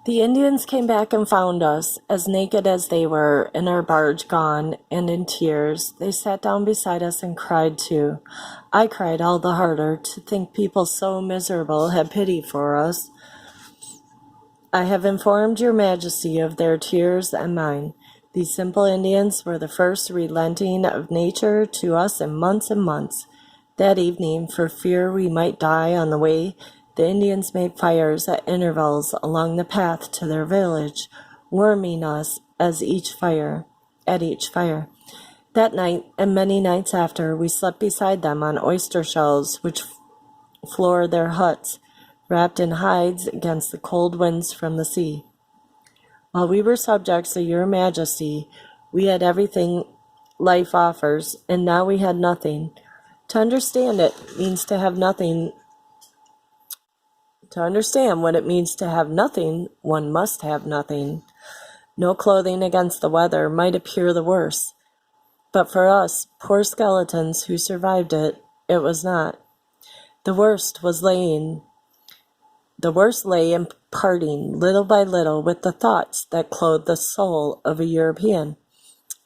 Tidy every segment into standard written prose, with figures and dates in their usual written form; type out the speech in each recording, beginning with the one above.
The Indians came back and found us, as naked as they were, and our barge gone, and in tears. They sat down beside us and cried too. I cried all the harder to think people so miserable had pity for us. I have informed your Majesty of their tears and mine. These simple Indians were the first relenting of nature to us in months and months. That evening, for fear we might die on the way, the Indians made fires at intervals along the path to their village, warming us at each fire. That night, and many nights after, we slept beside them on oyster shells which floored their huts, wrapped in hides against the cold winds from the sea. While we were subjects of your Majesty, we had everything life offers, and now we had nothing. To understand what it means to have nothing, one must have nothing. No clothing against the weather might appear the worse, but for us, poor skeletons who survived it, it was not. The worst lay in parting, little by little, with the thoughts that clothe the soul of a European,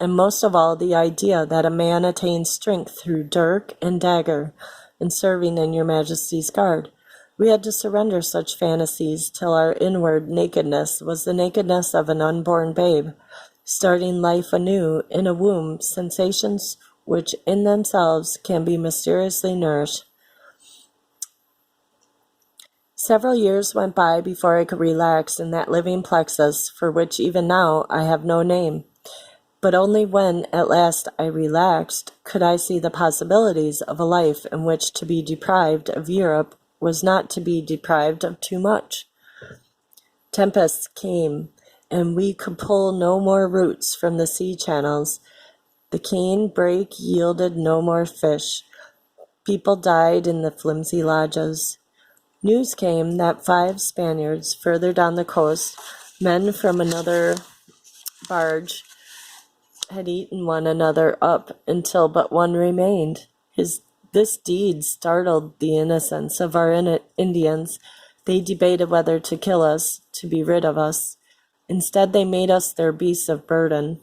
and most of all the idea that a man attains strength through dirk and dagger in serving in your Majesty's guard. We had to surrender such fantasies till our inward nakedness was the nakedness of an unborn babe, starting life anew in a womb, sensations which in themselves can be mysteriously nourished. Several years went by before I could relax in that living plexus for which even now I have no name. But only when at last I relaxed could I see the possibilities of a life in which to be deprived of Europe was not to be deprived of too much. Tempests came, and we could pull no more roots from the sea channels. The cane brake yielded no more fish. People died in the flimsy lodges. News came that 5 Spaniards further down the coast, men from another barge, had eaten one another up until but one remained. This deed startled the innocence of our Indians. They debated whether to kill us, to be rid of us. Instead, they made us their beasts of burden.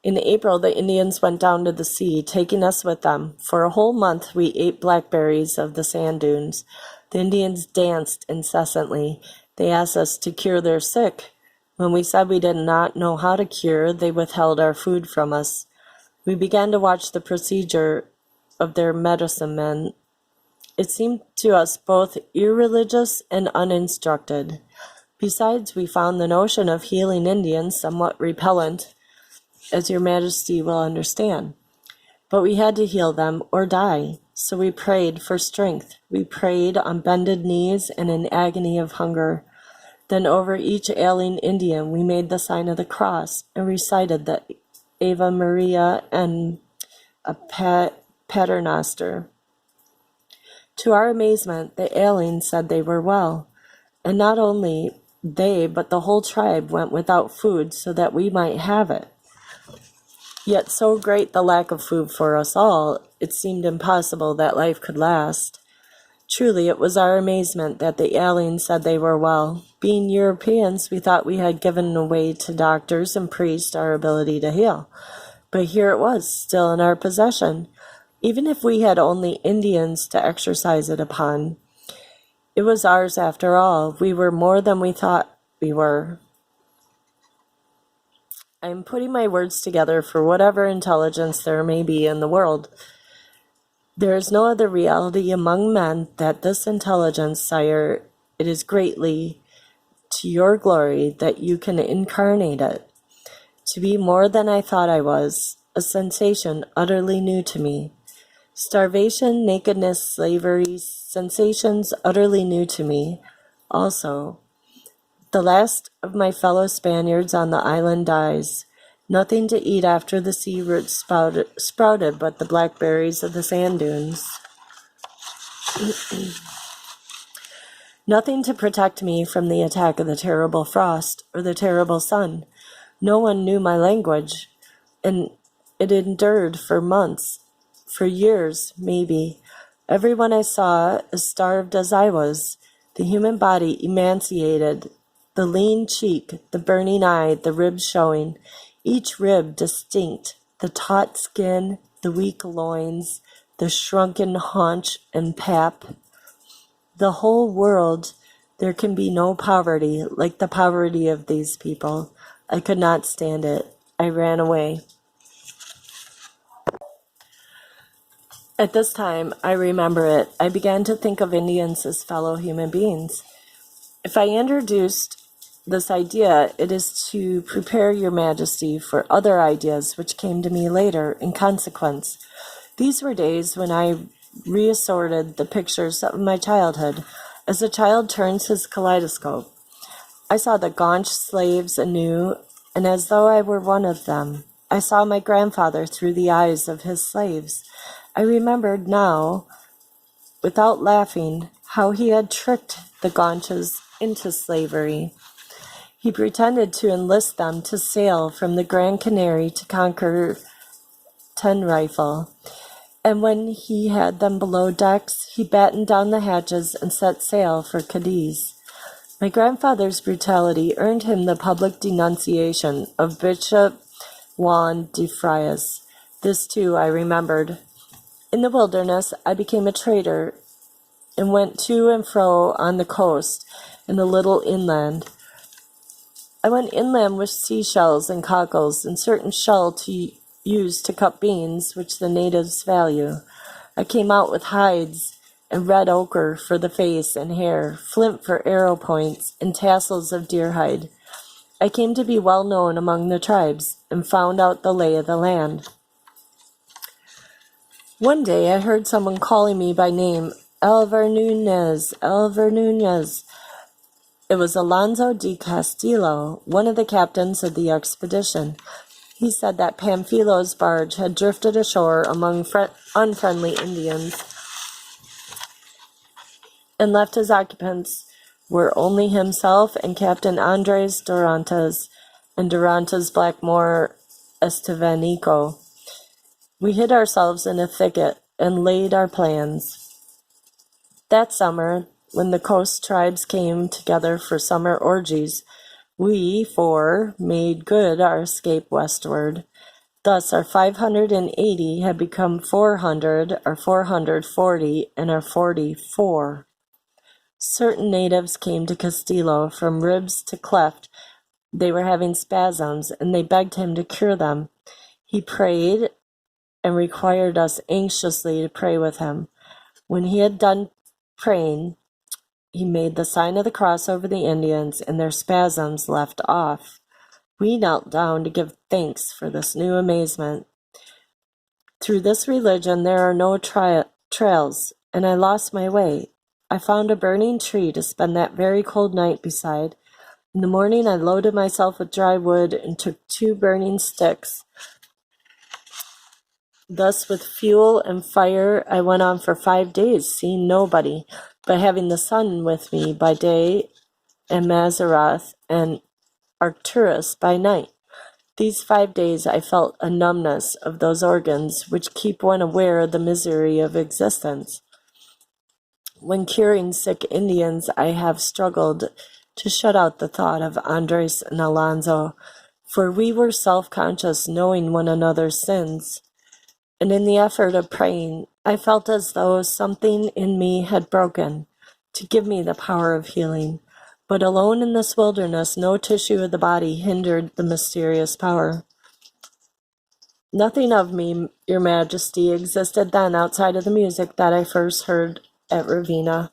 In April, the Indians went down to the sea, taking us with them. For a whole month, we ate blackberries of the sand dunes. The Indians danced incessantly. They asked us to cure their sick. When we said we did not know how to cure, they withheld our food from us. We began to watch the procedure of their medicine men. It seemed to us both irreligious and uninstructed. Besides, we found the notion of healing Indians somewhat repellent, as your Majesty will understand. But we had to heal them or die, so we prayed for strength. We prayed on bended knees and in agony of hunger. Then over each ailing Indian we made the sign of the cross and recited the Ave Maria and a Paternoster. To our amazement, the ailing said they were well, and not only they, but the whole tribe went without food so that we might have it. Yet so great the lack of food for us all, it seemed impossible that life could last. Truly, it was our amazement that the aliens said they were well. Being Europeans, we thought we had given away to doctors and priests our ability to heal. But here it was, still in our possession. Even if we had only Indians to exercise it upon, it was ours after all. We were more than we thought we were. I am putting my words together for whatever intelligence there may be in the world. There is no other reality among men than this intelligence, sire. It is greatly to your glory that you can incarnate it. To be more than I thought I was, a sensation utterly new to me. Starvation, nakedness, slavery, sensations utterly new to me. Also, the last of my fellow Spaniards on the island dies. Nothing to eat after the sea roots sprouted but the blackberries of the sand dunes. Nothing to protect me from the attack of the terrible frost or the terrible sun. No one knew my language, and it endured for months, for years, maybe. Everyone I saw, as starved as I was. the human body emaciated, the lean cheek, the burning eye, the ribs showing, each rib distinct, the taut skin, the weak loins, the shrunken haunch and pap. The whole world, there can be no poverty like the poverty of these people. I could not stand it. I ran away. At this time, I remember it, I began to think of Indians as fellow human beings. If I introduced this idea, it is to prepare your majesty for other ideas which came to me later in consequence. These were days when I reassorted the pictures of my childhood, as a child turns his kaleidoscope. I saw the gaunch slaves anew, and as though I were one of them. I saw my grandfather through the eyes of his slaves. I remembered now, without laughing, how he had tricked the gaunches into slavery. He pretended to enlist them to sail from the Grand Canary to conquer Tenerife, and when he had them below decks, he battened down the hatches and set sail for Cadiz. My grandfather's brutality earned him the public denunciation of Bishop Juan de Frias. This, too, I remembered. In the wilderness, I became a trader and went to and fro on the coast and the little inland. I went inland with seashells and cockles and certain shell to use to cut beans, which the natives value. I came out with hides and red ochre for the face and hair, flint for arrow points, and tassels of deer hide. I came to be well known among the tribes and found out the lay of the land. One day I heard someone calling me by name, Alvar Nunez, Alvar Nunez. It was Alonso de Castillo, one of the captains of the expedition. He said that Pamfilo's barge had drifted ashore among unfriendly Indians and left his occupants were only himself and Captain Andres Dorantes and Dorantes' blackamoor Estevanico. We hid ourselves in a thicket and laid our plans. That summer, when the coast tribes came together for summer orgies, we four made good our escape westward. Thus our 580 had become 400, our 440, and our 44. Certain natives came to Castillo from ribs to cleft. They were having spasms, and they begged him to cure them. He prayed and required us anxiously to pray with him. When he had done praying, he made the sign of the cross over the Indians, and their spasms left off. We knelt down to give thanks for this new amazement. Through this religion there are no trails, and I lost my way. I found a burning tree to spend that very cold night beside. In the morning I loaded myself with dry wood and took 2 burning sticks. Thus, with fuel and fire, I went on for 5 days, seeing nobody, but having the sun with me by day and Mazzaroth and Arcturus by night. These 5 days I felt a numbness of those organs which keep one aware of the misery of existence. When curing sick Indians, I have struggled to shut out the thought of Andres and Alonso, for we were self-conscious, knowing one another's sins. And in the effort of praying, I felt as though something in me had broken to give me the power of healing. But alone in this wilderness, no tissue of the body hindered the mysterious power. Nothing of me, Your Majesty, existed then outside of the music that I first heard at Ravenna.